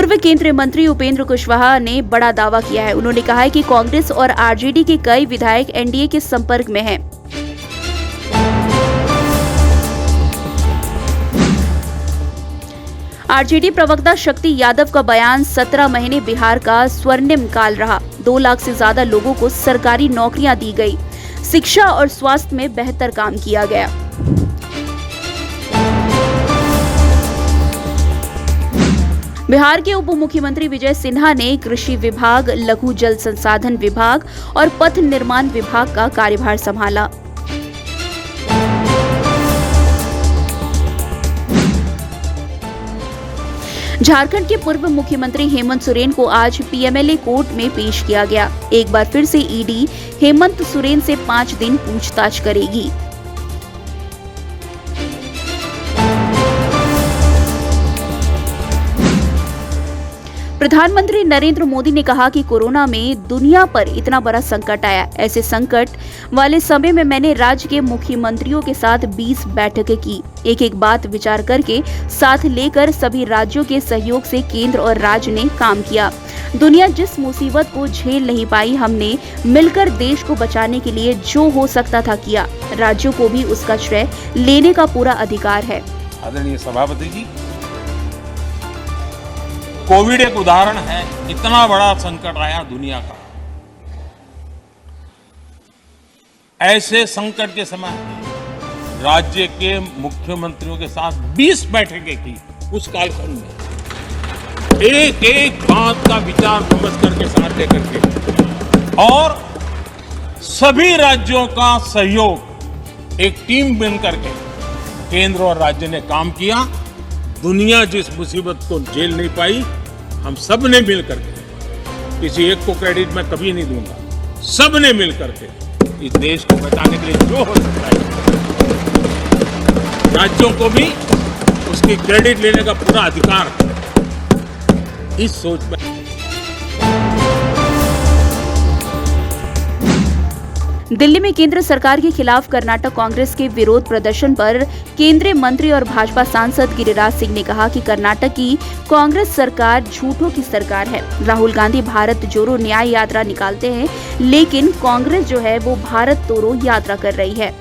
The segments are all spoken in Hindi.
पूर्व केंद्रीय मंत्री उपेंद्र कुशवाहा ने बड़ा दावा किया है। उन्होंने कहा है कि कांग्रेस और आरजेडी के कई विधायक एनडीए के संपर्क में हैं। आरजेडी प्रवक्ता शक्ति यादव का बयान 17 महीने बिहार का स्वर्णिम काल रहा। 2 लाख से ज्यादा लोगों को सरकारी नौकरियां दी गई। शिक्षा और स्वास्थ्य में बेहतर काम किया गया। बिहार के उप मुख्यमंत्री विजय सिन्हा ने कृषि विभाग, लघु जल संसाधन विभाग और पथ निर्माण विभाग का कार्यभार संभाला। झारखंड के पूर्व मुख्यमंत्री हेमंत सोरेन को आज पीएमएलए कोर्ट में पेश किया गया। एक बार फिर से ईडी हेमंत सोरेन से 5 दिन पूछताछ करेगी। प्रधानमंत्री नरेंद्र मोदी ने कहा कि कोरोना में दुनिया पर इतना बड़ा संकट आया। ऐसे संकट वाले समय में मैंने राज्य के मुख्यमंत्रियों के साथ 20 बैठकें की। एक बात विचार करके साथ लेकर सभी राज्यों के सहयोग से केंद्र और राज्य ने काम किया। दुनिया जिस मुसीबत को झेल नहीं पाई, हमने मिलकर देश को बचाने के लिए जो हो सकता था किया। राज्यों को भी उसका श्रेय लेने का पूरा अधिकार है। आदरणीय सभापति जी, कोविड एक उदाहरण है। इतना बड़ा संकट आया दुनिया का। ऐसे संकट के समय राज्य के मुख्यमंत्रियों के साथ 20 बैठकें की। उस कालखंड में एक बात का विचार विमर्श करके साथ लेकर के, और सभी राज्यों का सहयोग, एक टीम बनकर के केंद्र और राज्य ने काम किया। दुनिया जिस मुसीबत को झेल नहीं पाई, हम सब ने मिलकर के, किसी एक को क्रेडिट मैं कभी नहीं दूंगा, सब ने मिलकर के इस देश को बचाने के लिए जो हो सकता है, राज्यों को भी उसकी क्रेडिट लेने का पूरा अधिकार है। इस सोच में दिल्ली में केंद्र सरकार के खिलाफ कर्नाटक कांग्रेस के विरोध प्रदर्शन पर केंद्रीय मंत्री और भाजपा सांसद गिरिराज सिंह ने कहा कि कर्नाटक की कांग्रेस सरकार झूठों की सरकार है। राहुल गांधी भारत जोड़ो न्याय यात्रा निकालते हैं, लेकिन कांग्रेस जो है वो भारत तोड़ो यात्रा कर रही है।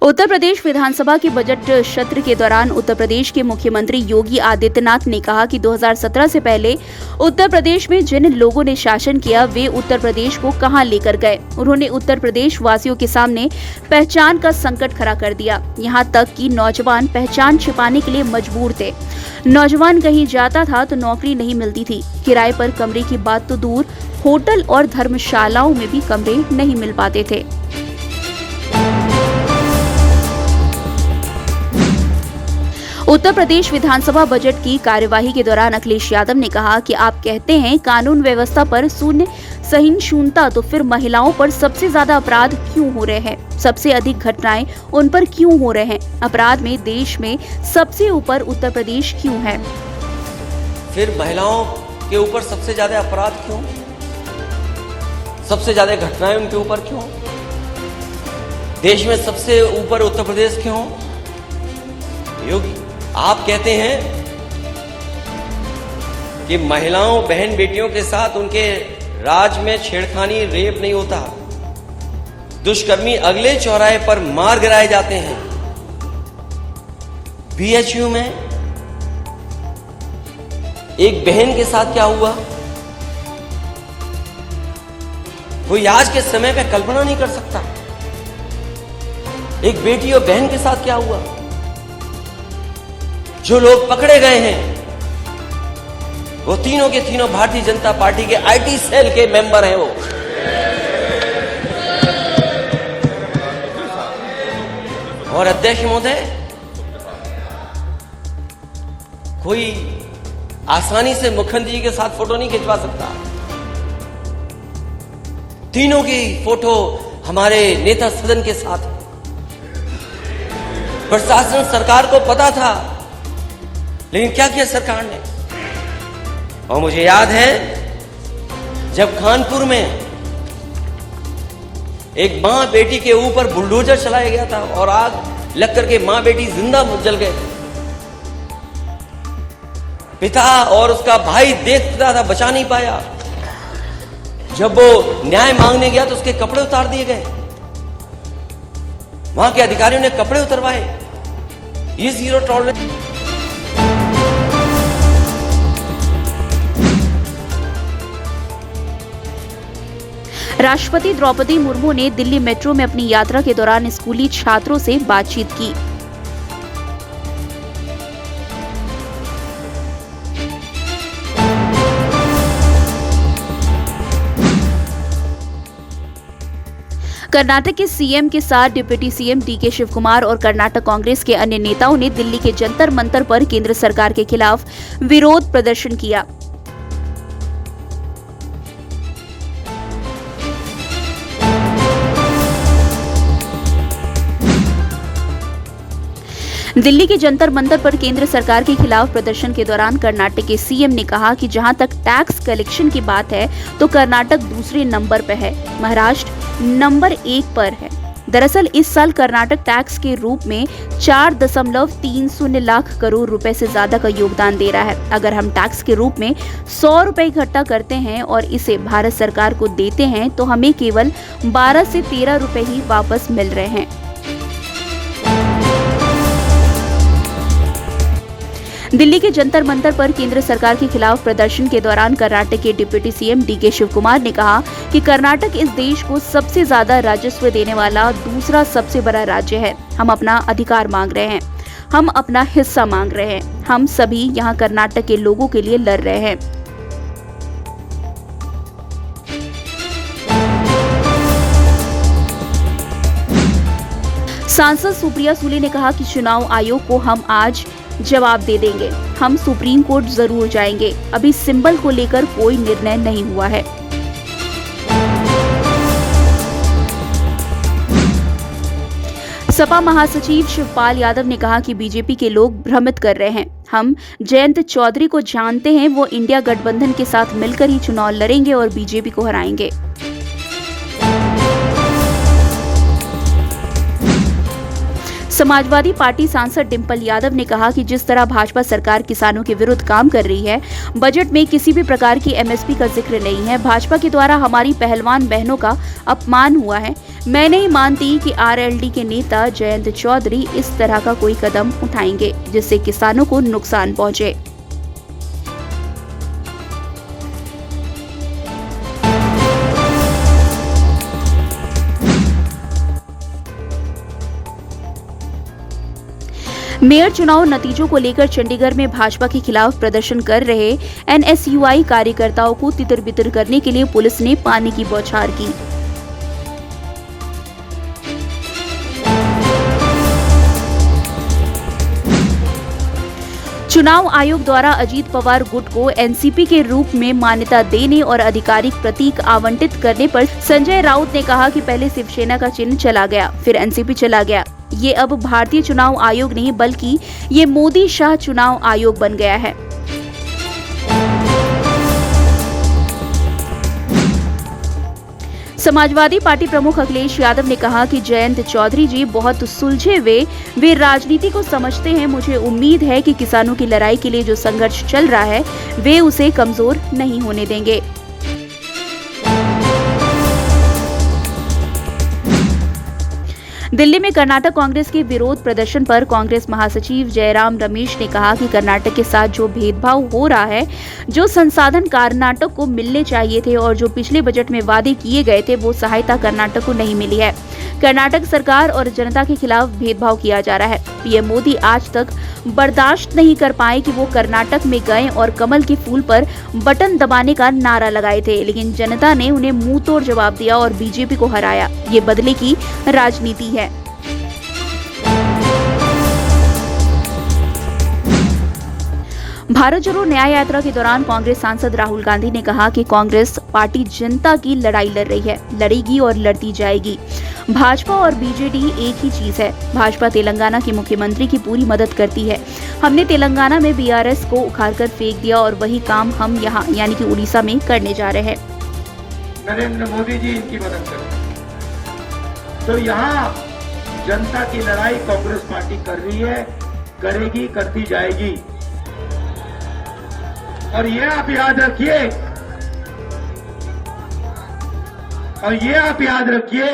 उत्तर प्रदेश विधानसभा के बजट सत्र के दौरान उत्तर प्रदेश के मुख्यमंत्री योगी आदित्यनाथ ने कहा कि 2017 से पहले उत्तर प्रदेश में जिन लोगों ने शासन किया, वे उत्तर प्रदेश को कहां लेकर गए। उन्होंने उत्तर प्रदेश वासियों के सामने पहचान का संकट खड़ा कर दिया। यहां तक कि नौजवान पहचान छिपाने के लिए मजबूर थे। नौजवान कहीं जाता था तो नौकरी नहीं मिलती थी। किराए पर कमरे की बात तो दूर, होटल और धर्मशालाओं में भी कमरे नहीं मिल पाते थे। उत्तर प्रदेश विधानसभा बजट की कार्यवाही के दौरान अखिलेश यादव ने कहा कि आप कहते हैं कानून व्यवस्था पर शून्य सहिष्णुता, तो फिर महिलाओं पर सबसे ज्यादा अपराध क्यों हो रहे हैं? सबसे अधिक घटनाएं उन पर क्यों हो रहे हैं? अपराध में देश में सबसे ऊपर उत्तर प्रदेश क्यों है? फिर महिलाओं के ऊपर सबसे ज्यादा अपराध क्यों? सबसे ज्यादा घटनाएं उनके ऊपर क्यों? देश में सबसे ऊपर उत्तर प्रदेश क्यों? योगी, आप कहते हैं कि महिलाओं बहन बेटियों के साथ उनके राज में छेड़खानी, रेप नहीं होता। दुष्कर्मी अगले चौराहे पर मार गिराए जाते हैं। बीएचयू में एक बहन के साथ क्या हुआ, कोई आज के समय पे कल्पना नहीं कर सकता। एक बेटी और बहन के साथ क्या हुआ। जो लोग पकड़े गए हैं वो तीनों के तीनों भारतीय जनता पार्टी के आईटी सेल के मेंबर हैं। वो और अध्यक्ष महोदय, कोई आसानी से मुख्यमंत्री जी के साथ फोटो नहीं खिंचवा सकता। तीनों की फोटो हमारे नेता सदन के साथ। प्रशासन सरकार को पता था, लेकिन क्या किया सरकार ने? और मुझे याद है जब कानपुर में एक मां बेटी के ऊपर बुलडोजर चलाया गया था और आग लग करके मां बेटी जिंदा जल गए। पिता और उसका भाई देखता था, बचा नहीं पाया। जब वो न्याय मांगने गया तो उसके कपड़े उतार दिए गए। वहां के अधिकारियों ने कपड़े उतरवाए। ये जीरो टॉलरेंस। राष्ट्रपति द्रौपदी मुर्मू ने दिल्ली मेट्रो में अपनी यात्रा के दौरान स्कूली छात्रों से बातचीत की। कर्नाटक के सीएम के साथ डिप्टी सीएम डीके शिवकुमार और कर्नाटक कांग्रेस के अन्य नेताओं ने दिल्ली के जंतर मंतर पर केंद्र सरकार के खिलाफ विरोध प्रदर्शन किया। दिल्ली के जंतर मंतर पर केंद्र सरकार के खिलाफ प्रदर्शन के दौरान कर्नाटक के सीएम ने कहा कि जहां तक टैक्स कलेक्शन की बात है तो कर्नाटक दूसरे नंबर पर है, महाराष्ट्र नंबर 1 पर है। दरअसल इस साल कर्नाटक टैक्स के रूप में 4.30 लाख करोड़ रुपए से ज्यादा का योगदान दे रहा है। अगर हम टैक्स के रूप में 100 रुपए इकट्ठा करते हैं और इसे भारत सरकार को देते हैं तो हमें केवल 12 से 13 रुपए ही वापस मिल रहे हैं। दिल्ली के जंतर मंतर पर केंद्र सरकार के खिलाफ प्रदर्शन के दौरान कर्नाटक के डिप्टी सीएम डीके शिवकुमार ने कहा कि कर्नाटक इस देश को सबसे ज्यादा राजस्व देने वाला दूसरा सबसे बड़ा राज्य है। हम अपना अधिकार मांग रहे हैं, हम अपना हिस्सा मांग रहे हैं। हम सभी यहाँ कर्नाटक के लोगों के लिए लड़ रहे हैं। सांसद सुप्रिया सुले ने कहा कि चुनाव आयोग को हम आज जवाब दे देंगे। हम सुप्रीम कोर्ट जरूर जाएंगे। अभी सिंबल को लेकर कोई निर्णय नहीं हुआ है। सपा महासचिव शिवपाल यादव ने कहा कि बीजेपी के लोग भ्रमित कर रहे हैं। हम जयंत चौधरी को जानते हैं, वो इंडिया गठबंधन के साथ मिलकर ही चुनाव लड़ेंगे और बीजेपी को हराएंगे। समाजवादी पार्टी सांसद डिंपल यादव ने कहा कि जिस तरह भाजपा सरकार किसानों के विरुद्ध काम कर रही है, बजट में किसी भी प्रकार की एमएसपी का जिक्र नहीं है। भाजपा के द्वारा हमारी पहलवान बहनों का अपमान हुआ है। मैं नहीं मानती कि आरएलडी के नेता जयंत चौधरी इस तरह का कोई कदम उठाएंगे जिससे किसानों को नुकसान पहुंचे। मेयर चुनाव नतीजों को लेकर चंडीगढ़ में भाजपा के खिलाफ प्रदर्शन कर रहे एनएसयूआई कार्यकर्ताओं को तितर-बितर करने के लिए पुलिस ने पानी की बौछार की। चुनाव आयोग द्वारा अजीत पवार गुट को एनसीपी के रूप में मान्यता देने और आधिकारिक प्रतीक आवंटित करने पर संजय राउत ने कहा कि पहले शिवसेना का चिन्ह चला गया, फिर एनसीपी चला गया। ये अब भारतीय चुनाव आयोग नहीं बल्कि ये मोदी शाह चुनाव आयोग बन गया है। समाजवादी पार्टी प्रमुख अखिलेश यादव ने कहा कि जयंत चौधरी जी बहुत सुलझे वे राजनीति को समझते हैं। मुझे उम्मीद है कि किसानों की लड़ाई के लिए जो संघर्ष चल रहा है वे उसे कमजोर नहीं होने देंगे। दिल्ली में कर्नाटक कांग्रेस के विरोध प्रदर्शन पर कांग्रेस महासचिव जयराम रमेश ने कहा कि कर्नाटक के साथ जो भेदभाव हो रहा है, जो संसाधन कर्नाटक को मिलने चाहिए थे और जो पिछले बजट में वादे किए गए थे, वो सहायता कर्नाटक को नहीं मिली है। कर्नाटक सरकार और जनता के खिलाफ भेदभाव किया जा रहा है। पीएम मोदी आज तक बर्दाश्त नहीं कर पाए कि वो कर्नाटक में गए और कमल के फूल पर बटन दबाने का नारा लगाए थे, लेकिन जनता ने उन्हें मुंह तोड़ जवाब दिया और बीजेपी को हराया। ये बदले की राजनीति है। भारत जोड़ो न्याय यात्रा के दौरान कांग्रेस सांसद राहुल गांधी ने कहा कि कांग्रेस पार्टी जनता की लड़ाई लड़ रही है, लड़ेगी और लड़ती जाएगी। भाजपा और बीजेडी एक ही चीज है। भाजपा तेलंगाना के मुख्यमंत्री की पूरी मदद करती है। हमने तेलंगाना में बीआरएस को उखाड़कर फेंक दिया और वही काम हम यहाँ यानी कि उड़ीसा में करने जा रहे हैं। नरेंद्र मोदी जी इनकी मदद करें। तो यहाँ जनता की लड़ाई कांग्रेस पार्टी कर रही है, करेगी, करती जाएगी। और ये आप याद रखिए,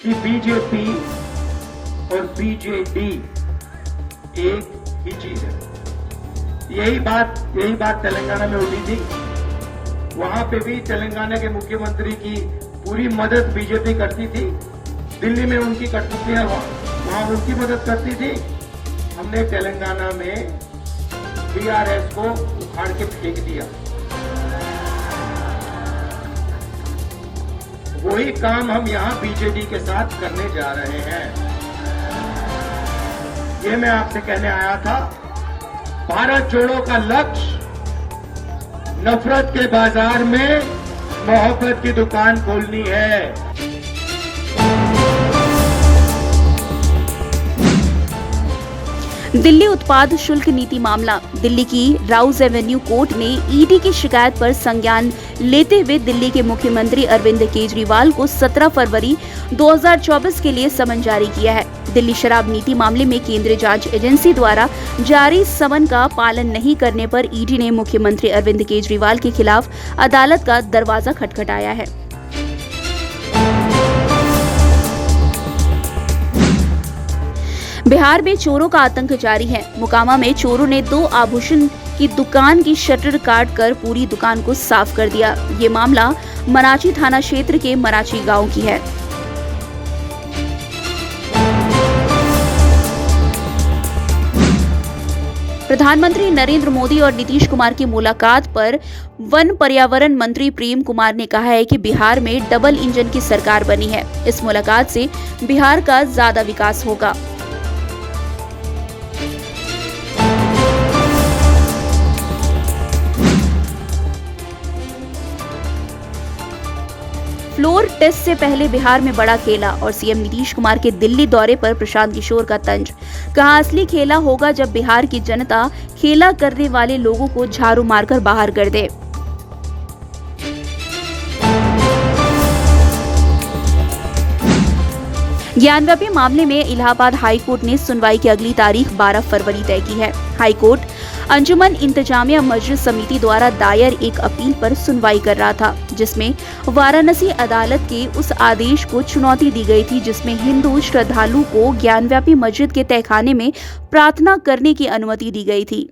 कि बीजेपी और बीजेडी एक ही चीज है। यही बात तेलंगाना में उठी थी। वहां पे भी तेलंगाना के मुख्यमंत्री की पूरी मदद बीजेपी करती थी। दिल्ली में उनकी कठपुतलियां वहां उनकी मदद करती थी। हमने तेलंगाना में बीआरएस को उखाड़ के फेंक दिया। वही काम हम यहां बीजेडी के साथ करने जा रहे हैं। ये मैं आपसे कहने आया था, भारत जोड़ो का लक्ष्य नफरत के बाजार में मोहब्बत की दुकान खोलनी है। दिल्ली उत्पाद शुल्क नीति मामला। दिल्ली की राउज एवेन्यू कोर्ट ने ईडी की शिकायत पर संज्ञान लेते हुए दिल्ली के मुख्यमंत्री अरविंद केजरीवाल को 17 फरवरी 2024 के लिए समन जारी किया है। दिल्ली शराब नीति मामले में केंद्रीय जांच एजेंसी द्वारा जारी समन का पालन नहीं करने पर ईडी ने मुख्यमंत्री अरविंद केजरीवाल के खिलाफ अदालत का दरवाजा खटखटाया है। बिहार में चोरों का आतंक जारी है। मोकामा में चोरों ने 2 आभूषण की दुकान की शटर काटकर पूरी दुकान को साफ कर दिया। ये मामला मराची थाना क्षेत्र के मराची गांव की है। प्रधानमंत्री नरेंद्र मोदी और नीतीश कुमार की मुलाकात पर वन पर्यावरण मंत्री प्रेम कुमार ने कहा है कि बिहार में डबल इंजन की सरकार बनी है। इस मुलाकात से बिहार का ज्यादा विकास होगा। फ्लोर टेस्ट से पहले बिहार में बड़ा खेला और सीएम नीतीश कुमार के दिल्ली दौरे पर प्रशांत किशोर का तंज। कहा, असली खेला होगा जब बिहार की जनता खेला करने वाले लोगों को झाड़ू मारकर बाहर कर दे। ज्ञानव्यापी मामले में इलाहाबाद हाईकोर्ट ने सुनवाई की अगली तारीख 12 फरवरी तय की है। हाईकोर्ट अंजुमन इंतजामिया मजलिस समिति द्वारा दायर एक अपील पर सुनवाई कर रहा था, जिसमें वाराणसी अदालत के उस आदेश को चुनौती दी गई थी जिसमें हिंदू श्रद्धालु को ज्ञानव्यापी मस्जिद के तहखाने में प्रार्थना करने की अनुमति दी गई थी।